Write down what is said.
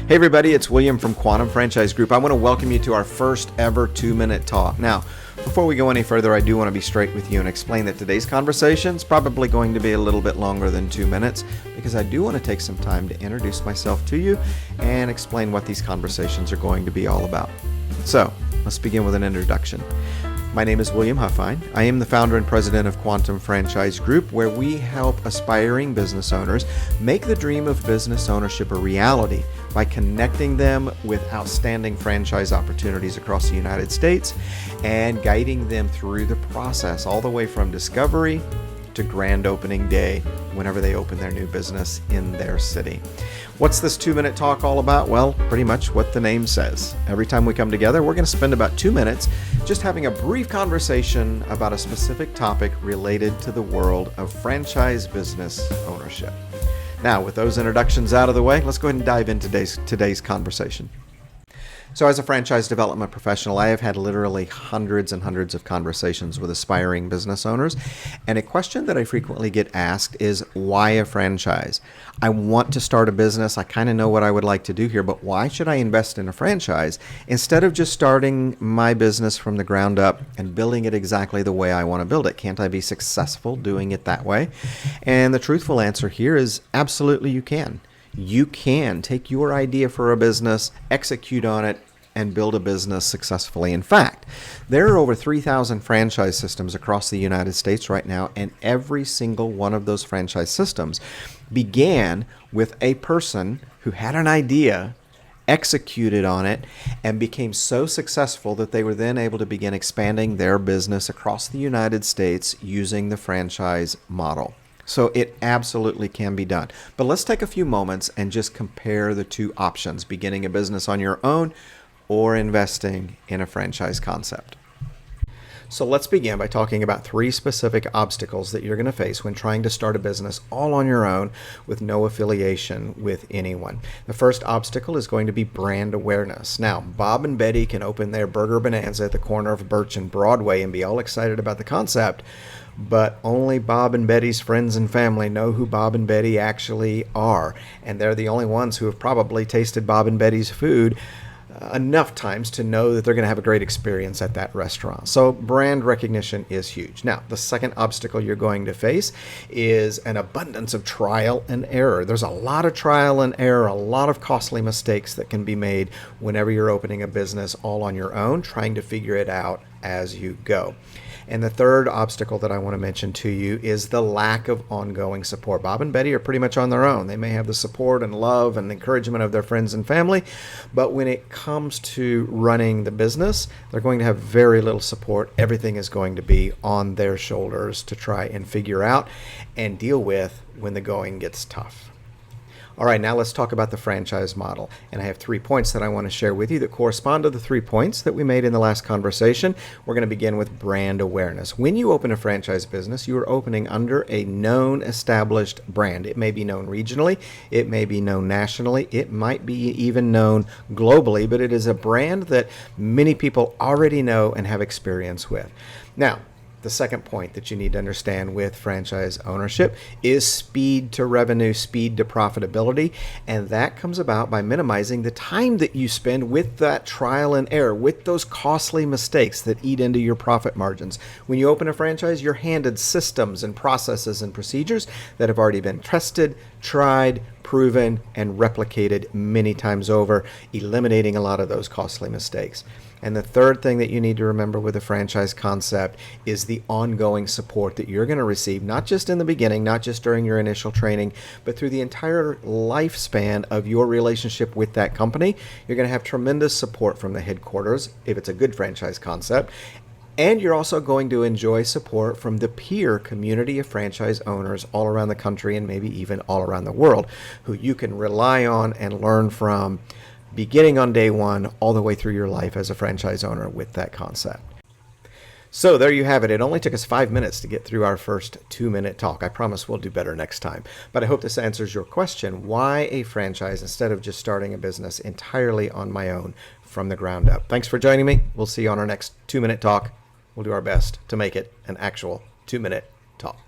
Hey everybody, it's William from Quantum Franchise Group. I want to welcome you to our first ever 2-minute talk. Now, before we go any further, I do want to be straight with you and explain that today's conversation is probably going to be a little bit longer than 2 minutes because I do want to take some time to introduce myself to you and explain what these conversations are going to be all about. So, let's begin with an introduction. My name is William Huffine. I am the founder and president of Quantum Franchise Group, where we help aspiring business owners make the dream of business ownership a reality by connecting them with outstanding franchise opportunities across the United States and guiding them through the process all the way from discovery to grand opening day whenever they open their new business in their city. What's this 2-minute talk all about? Well, pretty much what the name says. Every time we come together, we're going to spend about 2 minutes just having a brief conversation about a specific topic related to the world of franchise business ownership. Now, with those introductions out of the way, let's go ahead and dive into today's conversation. So as a franchise development professional, I have had literally hundreds and hundreds of conversations with aspiring business owners. And a question that I frequently get asked is, why a franchise? I want to start a business. I kind of know what I would like to do here, but why should I invest in a franchise instead of just starting my business from the ground up and building it exactly the way I want to build it? Can't I be successful doing it that way? And the truthful answer here is absolutely you can. You can take your idea for a business, execute on it, and build a business successfully. In fact, there are over 3,000 franchise systems across the United States right now, and every single one of those franchise systems began with a person who had an idea, executed on it, and became so successful that they were then able to begin expanding their business across the United States using the franchise model. So it absolutely can be done. But let's take a few moments and just compare the two options, beginning a business on your own or investing in a franchise concept. So let's begin by talking about 3 specific obstacles that you're going to face when trying to start a business all on your own with no affiliation with anyone. The first obstacle is going to be brand awareness. Now, Bob and Betty can open their Burger Bonanza at the corner of Birch and Broadway and be all excited about the concept, but only Bob and Betty's friends and family know who Bob and Betty actually are, and they're the only ones who have probably tasted Bob and Betty's food enough times to know that they're going to have a great experience at that restaurant. So brand recognition is huge. Now, the second obstacle you're going to face is an abundance of trial and error. There's a lot of trial and error, a lot of costly mistakes that can be made whenever you're opening a business all on your own, trying to figure it out as you go. And the third obstacle that I want to mention to you is the lack of ongoing support. Bob and Betty are pretty much on their own. They may have the support and love and encouragement of their friends and family, but when it comes to running the business, they're going to have very little support. Everything is going to be on their shoulders to try and figure out and deal with when the going gets tough. All right, now let's talk about the franchise model. And I have 3 points that I want to share with you that correspond to the 3 points that we made in the last conversation. We're going to begin with brand awareness. When you open a franchise business, you are opening under a known established brand. It may be known regionally, it may be known nationally, it might be even known globally, but it is a brand that many people already know and have experience with. Now, the second point that you need to understand with franchise ownership is speed to revenue, speed to profitability, and that comes about by minimizing the time that you spend with that trial and error, with those costly mistakes that eat into your profit margins. When you open a franchise, you're handed systems and processes and procedures that have already been tested, tried, proven, and replicated many times over, eliminating a lot of those costly mistakes. And the third thing that you need to remember with a franchise concept is the ongoing support that you're going to receive, not just in the beginning, not just during your initial training, but through the entire lifespan of your relationship with that company. You're going to have tremendous support from the headquarters if it's a good franchise concept. And you're also going to enjoy support from the peer community of franchise owners all around the country and maybe even all around the world who you can rely on and learn from, beginning on day one all the way through your life as a franchise owner with that concept. So there you have it. It only took us 5 minutes to get through our first 2-minute talk. I promise we'll do better next time. But I hope this answers your question. Why a franchise instead of just starting a business entirely on my own from the ground up? Thanks for joining me. We'll see you on our next 2-minute talk. We'll do our best to make it an actual 2-minute talk.